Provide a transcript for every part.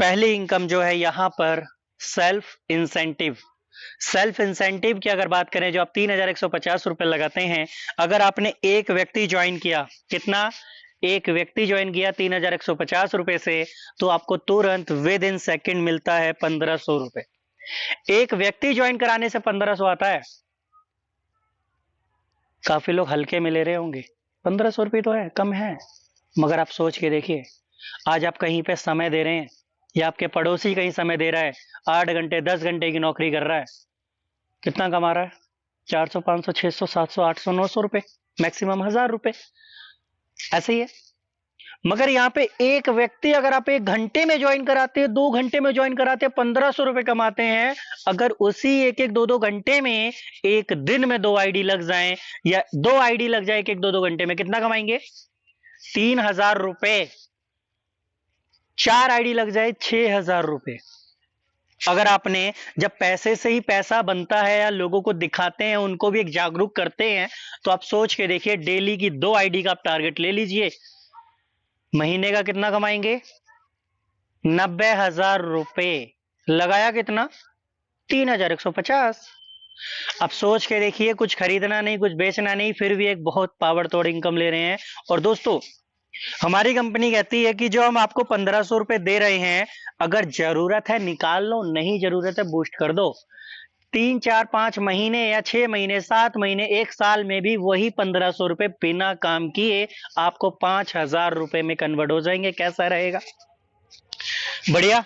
पहली इनकम जो है यहाँ पर सेल्फ इंसेंटिव। सेल्फ इंसेंटिव की अगर बात करें, जो आप 3,150 रुपए लगाते हैं, अगर आपने एक व्यक्ति ज्वाइन किया, कितना, एक व्यक्ति ज्वाइन किया 3,150 रुपए से, तो आपको तुरंत विद इन सेकेंड मिलता है 1,500 रुपए। एक व्यक्ति ज्वाइन कराने से 1,500 आता है। काफी लोग हल्के में ले रहे होंगे, 1,500 रुपये तो है, कम है, मगर आप सोच के देखिए, आज आप कहीं पे समय दे रहे हैं या आपके पड़ोसी कहीं समय दे रहा है, 8 घंटे 10 घंटे की नौकरी कर रहा है, कितना कमा रहा है? 400 500 600 700 800 900 रुपए, मैक्सिमम 1,000 रुपए, ऐसे ही है। मगर यहाँ पे एक व्यक्ति अगर आप 1 घंटे में ज्वाइन कराते हैं, 2 घंटे में ज्वाइन कराते हैं, 1,500 रुपए कमाते हैं। अगर उसी एक एक 2 घंटे में एक दिन में 2 आईडी लग जाएं, या 2 आईडी लग जाए एक एक 2 घंटे में, कितना कमाएंगे? 3,000 रुपए। 4 आईडी लग जाए 6,000 रुपए। अगर आपने, जब पैसे से ही पैसा बनता है या लोगों को दिखाते हैं, उनको भी एक जागरूक करते हैं, तो आप सोच के देखिए, डेली की 2 आईडी का आप टारगेट ले लीजिए, महीने का कितना कमाएंगे? 90,000 रुपए। लगाया कितना? 3,150। अब सोच के देखिए, कुछ खरीदना नहीं, कुछ बेचना नहीं, फिर भी एक बहुत पावर तोड़ इनकम ले रहे हैं। और दोस्तों, हमारी कंपनी कहती है कि जो हम आपको 1,500 रुपए दे रहे हैं, अगर जरूरत है निकाल लो, नहीं जरूरत है बूस्ट कर दो। 3 4 5 महीने या 6 महीने 7 महीने 1 साल में भी वही 1,500 रुपए बिना काम किए आपको 5,000 रुपए में कन्वर्ट हो जाएंगे। कैसा रहेगा? बढ़िया।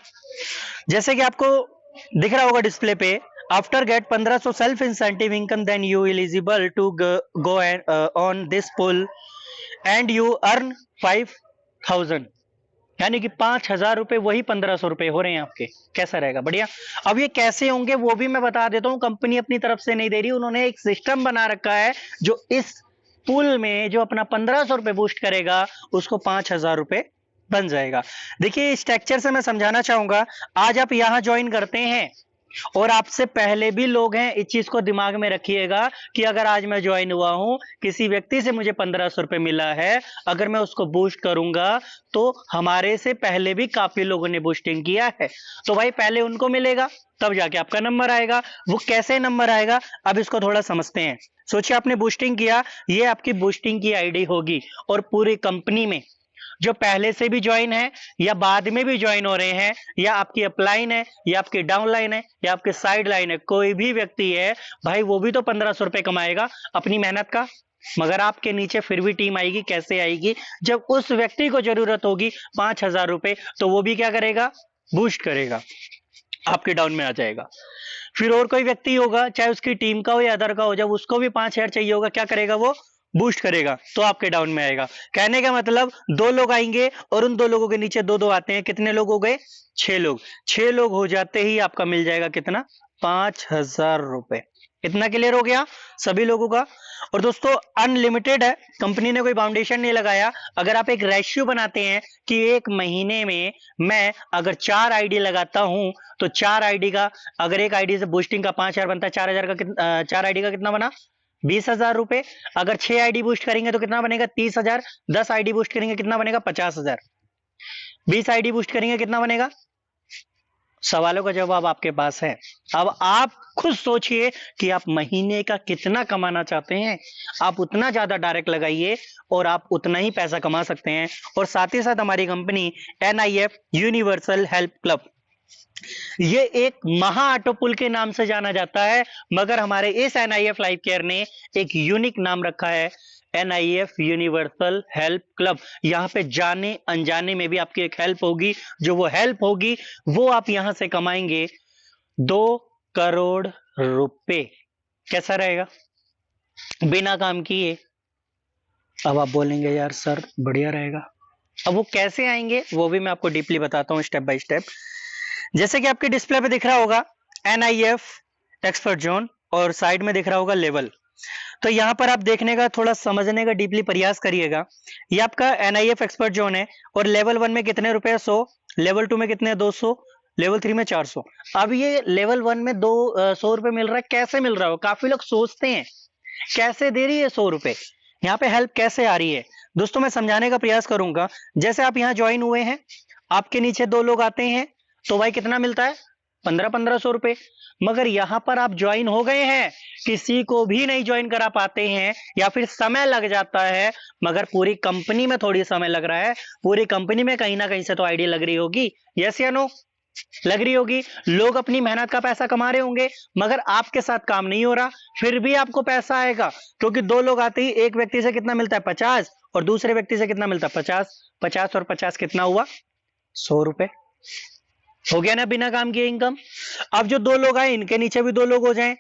जैसे कि आपको दिख रहा होगा डिस्प्ले पे, after get 1,500 self incentive income, then you eligible to go on this pool and you earn 5,000, यानी कि 5,000 रुपए वही 1,500 रुपए हो रहे हैं आपके। कैसा रहेगा? बढ़िया। अब ये कैसे होंगे वो भी मैं बता देता हूं। कंपनी अपनी तरफ से नहीं दे रही, उन्होंने एक सिस्टम बना रखा है, जो इस पुल में जो अपना 1,500 रुपए बूस्ट करेगा, उसको 5,000 रुपए बन जाएगा। देखिए, स्ट्रक्चर से मैं समझाना चाहूंगा। आज आप यहां ज्वाइन करते हैं और आपसे पहले भी लोग हैं, इस चीज को दिमाग में रखिएगा कि अगर आज मैं ज्वाइन हुआ हूं, किसी व्यक्ति से मुझे 1,500 रुपए मिला है, अगर मैं उसको बूस्ट करूंगा तो हमारे से पहले भी काफी लोगों ने बूस्टिंग किया है, तो भाई पहले उनको मिलेगा, तब जाके आपका नंबर आएगा। वो कैसे नंबर आएगा, अब इसको थोड़ा समझते हैं। सोचिए, आपने बूस्टिंग किया, ये आपकी बूस्टिंग की आईडी होगी, और पूरी कंपनी में जो पहले से भी ज्वाइन है या बाद में भी ज्वाइन हो रहे हैं, या आपकी अपलाइन है या आपकी डाउनलाइन है या आपके साइड लाइन है, कोई भी व्यक्ति है भाई, वो भी तो 1,500 रुपए कमाएगा अपनी मेहनत का। मगर आपके नीचे फिर भी टीम आएगी। कैसे आएगी? जब उस व्यक्ति को जरूरत होगी 5,000 रुपए, तो वो भी क्या करेगा? बूस्ट करेगा, आपके डाउन में आ जाएगा। फिर और कोई व्यक्ति होगा, चाहे उसकी टीम का हो या अदर का हो, जब उसको भी 5,000 चाहिए होगा, क्या करेगा? वो बूस्ट करेगा, तो आपके डाउन में आएगा। कहने का मतलब, 2 लोग आएंगे और उन 2 लोगों के नीचे 2 आते हैं, कितने लोग हो गए? 6 लोग। 6 लोग हो जाते ही आपका मिल जाएगा कितना? 5,000 रुपए। इतना क्लियर हो गया सभी लोगों का? और दोस्तों, अनलिमिटेड है, कंपनी ने कोई बाउंडेशन नहीं लगाया। अगर आप एक रेशियो बनाते हैं कि एक महीने में मैं अगर 4 आईडी लगाता हूं, तो 4 आईडी का, अगर एक आईडी से बूस्टिंग का 5,000 बनता है, 4,000 का 4 आईडी का कितना बना? 20,000 रुपए। अगर 6 आईडी बूस्ट करेंगे तो कितना बनेगा? 30,000। 10 आईडी बूस्ट करेंगे कितना बनेगा? 50,000। 20 आईडी बूस्ट करेंगे कितना बनेगा? सवालों का जवाब आपके पास है। अब आप खुद सोचिए कि आप महीने का कितना कमाना चाहते हैं, आप उतना ज्यादा डायरेक्ट लगाइए और आप उतना ही पैसा कमा सकते हैं। और साथ ही साथ हमारी company NIF universal help club, ये एक महा ऑटो पुल के नाम से जाना जाता है, मगर हमारे इस NIF लाइफ केयर ने एक यूनिक नाम रखा है, NIF यूनिवर्सल हेल्प क्लब। यहाँ पे जाने अनजाने में भी आपकी एक हेल्प होगी, जो वो हेल्प होगी वो आप यहां से कमाएंगे 2 करोड़ रुपए। कैसा रहेगा? बिना काम किए। अब आप बोलेंगे यार सर बढ़िया रहेगा। अब वो कैसे आएंगे वो भी मैं आपको डीपली बताता हूं, स्टेप बाय स्टेप। जैसे कि आपके डिस्प्ले पे दिख रहा होगा NIF एक्सपर्ट जोन, और साइड में दिख रहा होगा लेवल। तो यहां पर आप देखने का, थोड़ा समझने का डीपली प्रयास करिएगा। ये आपका NIF एक्सपर्ट जोन है, और लेवल 1 में कितने रुपए? 100। लेवल 2 में कितने? 200। लेवल 3 में 400। अब ये लेवल 1 में 100 रुपए मिल रहा है, कैसे मिल रहा हो? काफी लोग सोचते हैं कैसे दे रही है 100 रुपए, यहाँ पे हेल्प कैसे आ रही है। दोस्तों, मैं समझाने का प्रयास करूंगा। जैसे आप यहाँ ज्वाइन हुए हैं, आपके नीचे 2 लोग आते हैं, तो भाई कितना मिलता है? 1500 रुपए। मगर यहां पर आप ज्वाइन हो गए हैं, किसी को भी नहीं ज्वाइन करा पाते हैं या फिर समय लग जाता है, मगर पूरी कंपनी में थोड़ी समय लग रहा है, पूरी कंपनी में कहीं ना कहीं से तो आईडी लग रही होगी, यस या नो? लग रही होगी। लोग अपनी मेहनत का पैसा कमा रहे होंगे, मगर आपके साथ काम नहीं हो रहा, फिर भी आपको पैसा आएगा, क्योंकि दो लोग आते ही एक व्यक्ति से कितना मिलता है? 50, और दूसरे व्यक्ति से कितना मिलता है? 50। 50 और 50 कितना हुआ? 100 रुपए। हो गया ना बिना काम किए इनकम। अब जो दो लोग आए, इनके नीचे भी दो लोग हो जाएं,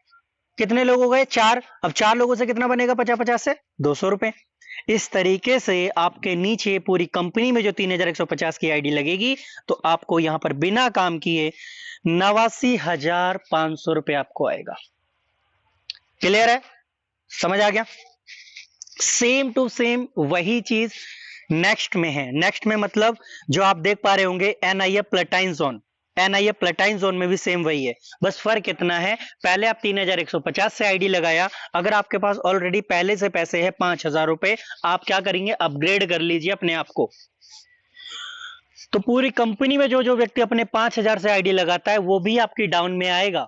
कितने लोग हो गए? 4। अब 4 लोगों से कितना बनेगा? 50-50 से 200 रुपए। इस तरीके से आपके नीचे पूरी कंपनी में जो 3150 की आईडी लगेगी, तो आपको यहां पर बिना काम किए 89,500 रुपए आपको आएगा। क्लियर है? समझ आ गया? सेम टू सेम वही चीज नेक्स्ट में है। नेक्स्ट में मतलब जो आप देख पा रहे होंगे एनआईएफ प्लेटाइन जोन, एनआईएफ प्लेटाइन जोन में भी सेम वही है, बस फर्क इतना है, पहले आप 3150 से आईडी लगाया, अगर आपके पास ऑलरेडी पहले से पैसे है 5000 रुपए, आप क्या करेंगे? अपग्रेड कर लीजिए अपने आप को। तो पूरी कंपनी में जो जो व्यक्ति अपने 5000 से आईडी लगाता है, वो भी आपकी डाउन में आएगा।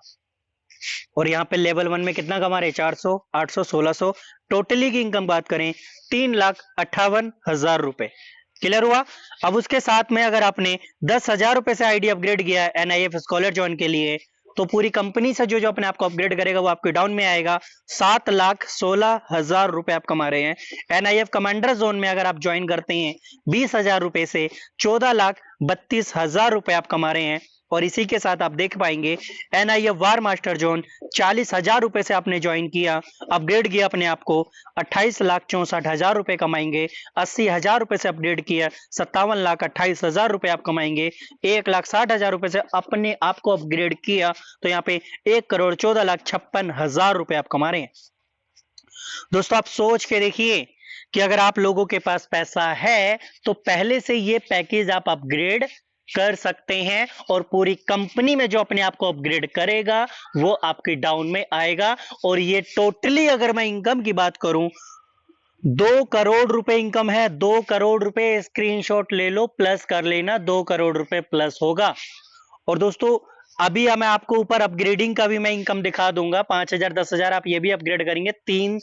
और यहाँ पे लेवल 1 में कितना कमा रहे? 400, 800, 1600। टोटली की इनकम बात करें 3,58,000 रुपए। क्लियर हुआ? अब उसके साथ में अगर आपने 10,000 रुपए से आईडी अपग्रेड किया है एनआईएफ स्कॉलर ज्वाइन के लिए, तो पूरी कंपनी से जो जो अपने आपको अपग्रेड करेगा वो आपके डाउन में आएगा। 7,16,000 रुपए आप कमा रहे हैं। एनआईएफ कमांडर जोन में अगर आप ज्वाइन करते हैं 20,000 रुपए से 14,32,000 रुपए आप कमा रहे हैं। और इसी के साथ आप देख पाएंगे एनआईएफ वार मास्टर जोन 40,000 रुपए से आपने ज्वाइन किया, अपग्रेड किया अपने आप को, 28,64,000 रुपए कमाएंगे। 80,000 रुपए से अपग्रेड किया, 57,28,000 रुपए आप कमाएंगे। 1,60,000 रुपए से अपने आप को अपग्रेड किया, तो यहाँ पे 1,14,56,000 रुपए आप कमा रहे हैं। दोस्तों आप सोच के देखिए कि अगर आप लोगों के पास पैसा है तो पहले से ये पैकेज आप अपग्रेड कर सकते हैं, और पूरी कंपनी में जो अपने आप को अपग्रेड करेगा वो आपकी डाउन में आएगा। और ये टोटली अगर मैं इनकम की बात करूं, 2 करोड़ रुपए इनकम है। 2 करोड़ रुपए स्क्रीनशॉट ले लो, प्लस कर लेना, 2 करोड़ रुपए प्लस होगा। और दोस्तों अभी मैं आपको ऊपर अपग्रेडिंग का भी मैं इनकम दिखा दूंगा। 5,000, 10,000 आप ये भी अपग्रेड करेंगे, 3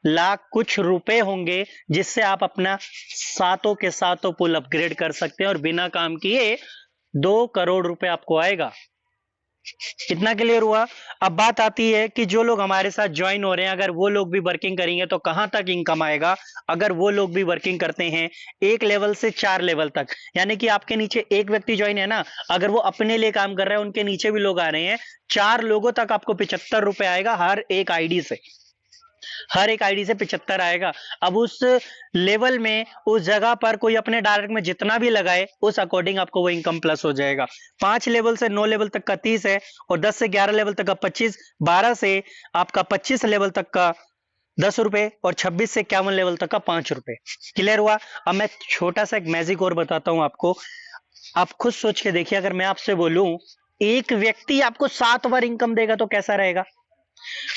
लाख कुछ रुपए होंगे, जिससे आप अपना सातों के सातों पुल अपग्रेड कर सकते हैं, और बिना काम किए 2 करोड़ रुपए आपको आएगा। कितना क्लियर हुआ? अब बात आती है कि जो लोग हमारे साथ ज्वाइन हो रहे हैं, अगर वो लोग भी वर्किंग करेंगे तो कहां तक इनकम आएगा? अगर वो लोग भी वर्किंग करते हैं 1 लेवल से 4 लेवल तक, यानी कि आपके नीचे एक व्यक्ति ज्वाइन है ना, अगर वो अपने लिए काम कर रहे हैं, उनके नीचे भी लोग आ रहे हैं, 4 लोगों तक आपको 75 रुपए आएगा हर एक आईडी से। हर एक आईडी से 75 आएगा। अब उस लेवल में, उस जगह पर कोई अपने डायरेक्ट में जितना भी लगाए, उस अकॉर्डिंग आपको वो इनकम प्लस हो जाएगा। 5 लेवल से 9 लेवल तक का 30 है, और 10 से 11 लेवल तक का 25, 12 से आपका 25 लेवल तक का 10 रुपए, और 26 से 51 लेवल तक का 5 रुपए। क्लियर हुआ? अब मैं छोटा सा एक मैजिक और बताता हूं आपको, आप खुद सोच के देखिए, अगर मैं आपसे बोलूं एक व्यक्ति आपको 7 बार इनकम देगा तो कैसा रहेगा?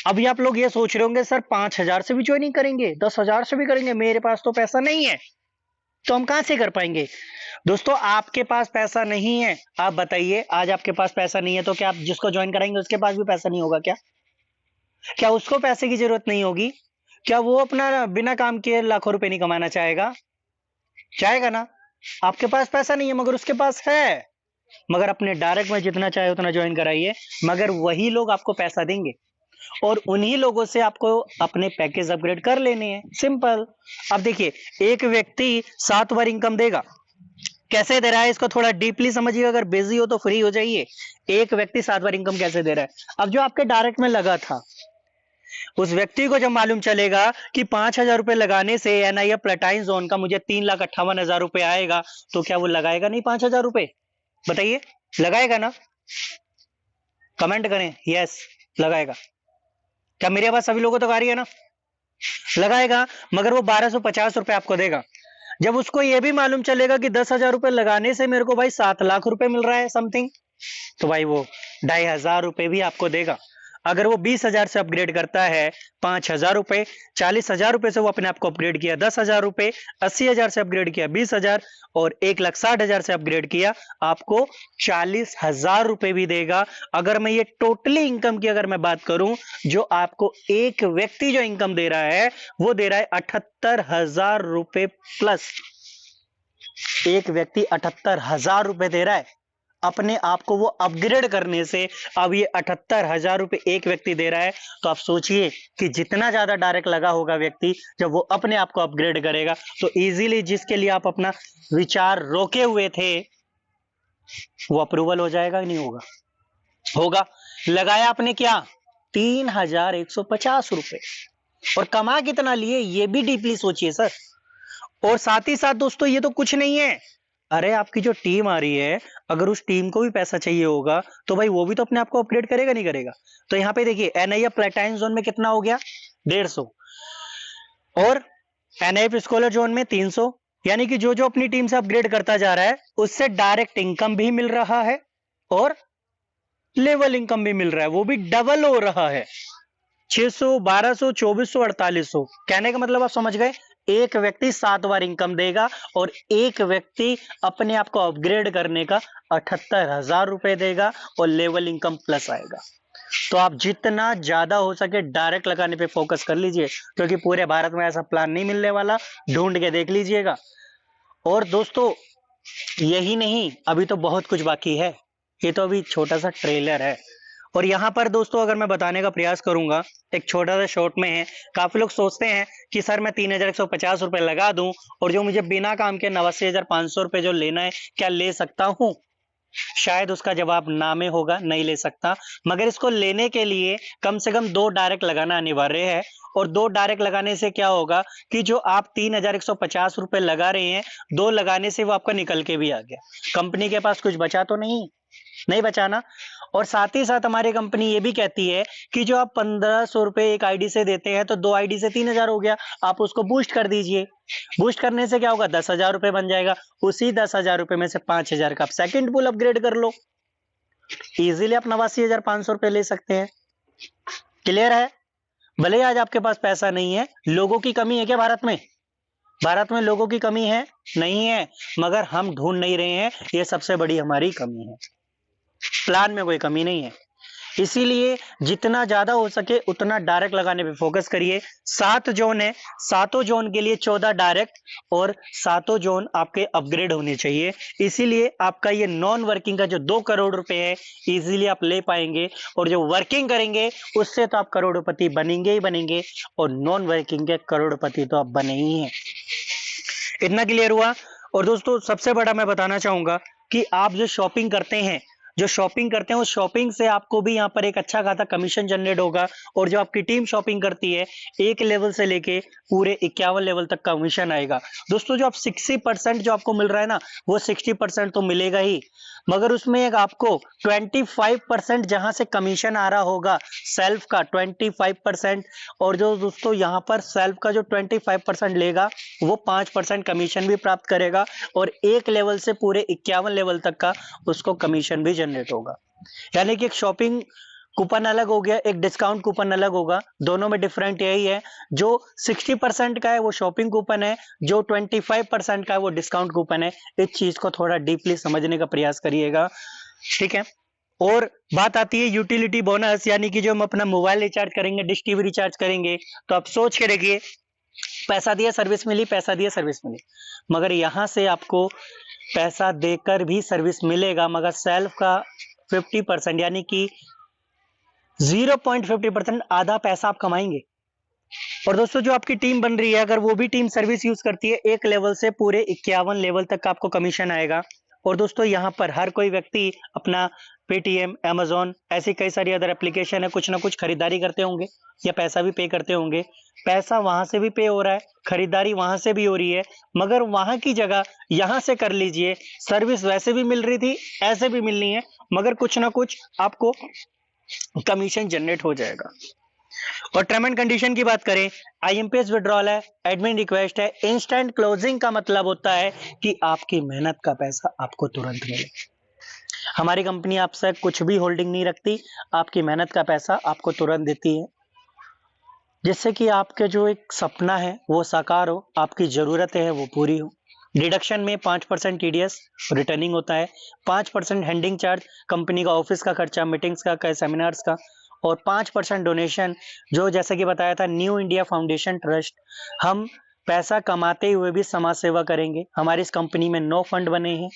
अभी आप लोग ये सोच रहे होंगे सर 5,000 से भी ज्वाइनिंग करेंगे, 10,000 से भी करेंगे, मेरे पास तो पैसा नहीं है, तो हम कहां से कर पाएंगे? दोस्तों आपके पास पैसा नहीं है, आप बताइए, आज आपके पास पैसा नहीं है तो क्या आप जिसको ज्वाइन कराएंगे उसके पास भी पैसा नहीं होगा क्या? क्या उसको पैसे की जरूरत नहीं होगी? क्या वो अपना बिना काम किए लाखों रुपए नहीं कमाना चाहेगा? चाहेगा ना? आपके पास पैसा नहीं है मगर उसके पास है, मगर अपने डायरेक्ट में जितना चाहे उतना ज्वाइन कराइए, मगर वही लोग आपको पैसा देंगे, और उन्हीं लोगों से आपको अपने पैकेज अपग्रेड कर लेने हैं। सिंपल। अब देखिए एक व्यक्ति 7 बार इनकम देगा, कैसे दे रहा है इसको थोड़ा डीपली समझिएगा, अगर बिजी हो तो फ्री हो जाइए। एक व्यक्ति 7 बार इनकम कैसे दे रहा है? अब जो आपके डायरेक्ट में लगा था, उस व्यक्ति को जब मालूम चलेगा कि 5,000 रुपए लगाने से एनआईएफ प्लेटाइन जोन का मुझे 3,58,000 रुपए आएगा, तो क्या वो लगाएगा नहीं 5,000 रुपए? बताइए, लगाएगा ना? कमेंट करें, यस लगाएगा। क्या मेरी आवाज सभी लोगों तक आ रही है ना? लगाएगा, मगर वो 1,250 रुपए आपको देगा। जब उसको ये भी मालूम चलेगा कि 10,000 रुपए लगाने से मेरे को भाई 7 लाख रुपए मिल रहा है समथिंग, तो भाई वो 2,500 रुपए भी आपको देगा। अगर वो 20,000 से अपग्रेड करता है 5,000 रुपए, 40,000 रुपए से वो अपने आप को अपग्रेड किया 10,000 रुपए, 80,000 से अपग्रेड किया 20,000 और 1,60,000 से अपग्रेड किया आपको 40,000 रुपए भी देगा। अगर मैं ये टोटली इनकम की अगर मैं बात करूं, जो आपको एक व्यक्ति जो इनकम दे रहा है वो दे रहा है 78,000 रुपए प्लस। एक व्यक्ति 78,000 रुपए दे रहा है अपने आप को वो अपग्रेड करने से। अब ये 78,000 रुपए एक व्यक्ति दे रहा है, तो आप सोचिए कि जितना ज्यादा डायरेक्ट लगा होगा व्यक्ति, जब वो अपने आप को अपग्रेड करेगा तो इजीली जिसके लिए आप अपना विचार रोके हुए थे वो अप्रूवल हो जाएगा कि नहीं होगा? होगा। लगाया आपने क्या? 3,150 रुपए और कमा कितना लिए ये भी डीपली सोचिए सर। और साथ ही साथ दोस्तों ये तो कुछ नहीं है, अरे आपकी जो टीम आ रही है अगर उस टीम को भी पैसा चाहिए होगा तो भाई वो भी तो अपने आप को अपग्रेड करेगा नहीं करेगा? तो यहाँ पे देखिए एनआईएफ प्लेटाइन जोन में कितना हो गया 150 और एनआईएफ स्कॉलर जोन में 300, यानी कि जो जो अपनी टीम से अपग्रेड करता जा रहा है उससे डायरेक्ट इनकम भी मिल रहा है और लेवल इनकम भी मिल रहा है, वो भी डबल हो रहा है। 600, 1200, 2400, 4800। कहने का मतलब आप समझ गए, एक व्यक्ति 7 बार इनकम देगा और एक व्यक्ति अपने आप को अपग्रेड करने का 78,000 रुपए देगा और लेवल इनकम प्लस आएगा। तो आप जितना ज्यादा हो सके डायरेक्ट लगाने पे फोकस कर लीजिए, क्योंकि पूरे भारत में ऐसा प्लान नहीं मिलने वाला, ढूंढ के देख लीजिएगा। और दोस्तों यही नहीं, अभी तो बहुत कुछ बाकी है, ये तो अभी छोटा सा ट्रेलर है। और यहाँ पर दोस्तों अगर मैं बताने का प्रयास करूंगा, एक छोटा सा शॉर्ट में है, काफी लोग सोचते हैं कि सर मैं 3,150 रुपए लगा दूं और जो मुझे बिना काम के 89,500 रुपए जो लेना है क्या ले सकता हूं? शायद उसका जवाब ना में होगा, नहीं ले सकता। मगर इसको लेने के लिए कम से कम 2 डायरेक्ट लगाना अनिवार्य है। और 2 डायरेक्ट लगाने से क्या होगा कि जो आप 3,150 रुपए लगा रहे हैं, 2 लगाने से वो आपका निकल के भी आ गया, कंपनी के पास कुछ बचा तो नहीं बचाना। और साथ ही साथ हमारी कंपनी ये भी कहती है कि जो आप 1,500 रुपए एक आईडी से देते हैं तो 2 आईडी से 3,000 हो गया, आप उसको बूस्ट कर दीजिए। बूस्ट करने से क्या होगा, 10,000 रुपए बन जाएगा। उसी 10,000 रुपए में से 5,000 का आप सेकंड पूल अपग्रेड कर लो, इजीली आप 89,500 रुपए ले सकते हैं। क्लियर है? भले आज आपके पास पैसा नहीं है, लोगों की कमी है क्या भारत में? भारत में लोगों की कमी है? नहीं है, मगर हम ढूंढ नहीं रहे हैं, ये सबसे बड़ी हमारी कमी है। प्लान में कोई कमी नहीं है, इसीलिए जितना ज्यादा हो सके उतना डायरेक्ट लगाने पे फोकस करिए। 7 जोन है, 7 जोन के लिए 14 डायरेक्ट और 7 जोन आपके अपग्रेड होने चाहिए। इसीलिए आपका ये नॉन वर्किंग का जो 2 करोड़ रुपए है इजीली आप ले पाएंगे, और जो वर्किंग करेंगे उससे तो आप करोड़पति बनेंगे ही बनेंगे, और नॉन वर्किंग के करोड़पति तो आप बने ही हैं। इतना क्लियर हुआ? और दोस्तों सबसे बड़ा मैं बताना चाहूंगा कि आप जो शॉपिंग करते हैं उस शॉपिंग से आपको भी यहाँ पर एक अच्छा खासा कमीशन जनरेट होगा। और जो आपकी टीम शॉपिंग करती है, 1 लेवल से लेके पूरे 51 लेवल तक कमीशन आएगा। दोस्तों जो आप 60% जो आपको मिल रहा है ना, वो 60% तो मिलेगा ही, मगर उसमें एक आपको 25% जहां से कमीशन आ रहा होगा सेल्फ का 25%, और जो दोस्तों यहाँ पर सेल्फ का जो 25% लेगा वो 5% कमीशन भी प्राप्त करेगा, और 1 लेवल से पूरे 51 लेवल तक का उसको कमीशन भी जनरेट होगा। यानी कि एक शॉपिंग कूपन अलग हो गया, एक डिस्काउंट कूपन अलग होगा, दोनों में डिफरेंट यही है, जो 60% का है वो शॉपिंग कूपन है, जो 25% का है वो डिस्काउंट कूपन है। इस चीज को थोड़ा डीपली समझने का प्रयास करिएगा, ठीक है। और बात आती है यूटिलिटी बोनस, यानी कि जो हम अपना मोबाइल रिचार्ज करेंगे, डिश टीवी रिचार्ज करेंगे, तो आप सोच के देखिए, पैसा दिया सर्विस मिली, पैसा दिया सर्विस मिली, मगर यहां से आपको पैसा देकर भी सर्विस मिलेगा, मगर सेल्फ का 50% यानी कि 0.50% आधा पैसा आप कमाएंगे। और दोस्तों जो आपकी टीम बन रही है, अगर वो भी टीम सर्विस यूज करती है, 1 लेवल से पूरे 51 लेवल तक का आपको कमीशन आएगा। और दोस्तों यहाँ पर हर कोई व्यक्ति अपना पेटीएम, अमेजोन, ऐसी कई सारी अदर एप्लीकेशन है, कुछ ना कुछ खरीदारी करते होंगे या पैसा भी पे करते होंगे। पैसा वहां से भी पे हो रहा है, खरीदारी वहां से भी हो रही है, मगर वहां की जगह यहाँ से कर लीजिए। सर्विस वैसे भी मिल रही थी, ऐसे भी मिलनी है, मगर कुछ ना कुछ आपको कमीशन जनरेट हो जाएगा। और टर्म एंड कंडीशन की बात करें, आईएमपीएस विड्रॉल है, एडमिन रिक्वेस्ट है, इंस्टेंट क्लोजिंग का मतलब होता है कि आपकी मेहनत का पैसा आपको तुरंत मिले। हमारी कंपनी आपसे कुछ भी होल्डिंग नहीं रखती, आपकी मेहनत का पैसा आपको तुरंत देती है, जिससे कि आपके जो एक सपना है वो साकार हो, आपकी ज़रूरतें हैं वो पूरी हो। डिडक्शन में 5% टीडीएस रिटर्निंग होता है, 5% हैंडिंग चार्ज कंपनी का ऑफिस का खर्चा, मीटिंग्स का सेमिनार्स का, और 5% डोनेशन जो जैसे कि बताया था न्यू इंडिया फाउंडेशन ट्रस्ट। हम पैसा कमाते हुए भी समाज सेवा करेंगे। हमारी इस कंपनी में 9 फंड बने हैं,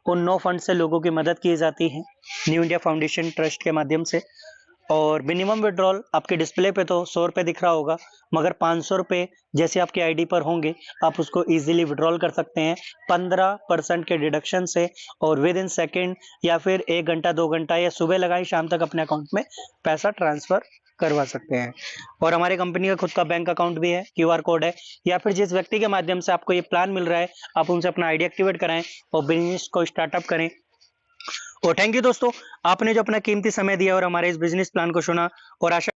उन 9 फंड से लोगों की मदद की जाती है न्यू इंडिया फाउंडेशन ट्रस्ट के माध्यम से। और मिनिमम विड्रॉल आपके डिस्प्ले पे तो 100 रुपये दिख रहा होगा, मगर 500 रुपये जैसे आपकी आईडी पर होंगे आप उसको इजीली विड्रॉल कर सकते हैं 15% के डिडक्शन से, और विद इन सेकेंड या फिर 1 घंटा 2 घंटा या सुबह लगाई शाम तक अपने अकाउंट में पैसा ट्रांसफर करवा सकते हैं। और हमारी कंपनी का खुद का बैंक अकाउंट भी है, क्यूआर कोड है, या फिर जिस व्यक्ति के माध्यम से आपको ये प्लान मिल रहा है आप उनसे अपना आईडी एक्टिवेट कराएं और बिजनेस को स्टार्टअप करें। और थैंक यू दोस्तों, आपने जो अपना कीमती समय दिया और हमारे इस बिजनेस प्लान को सुना, और आशा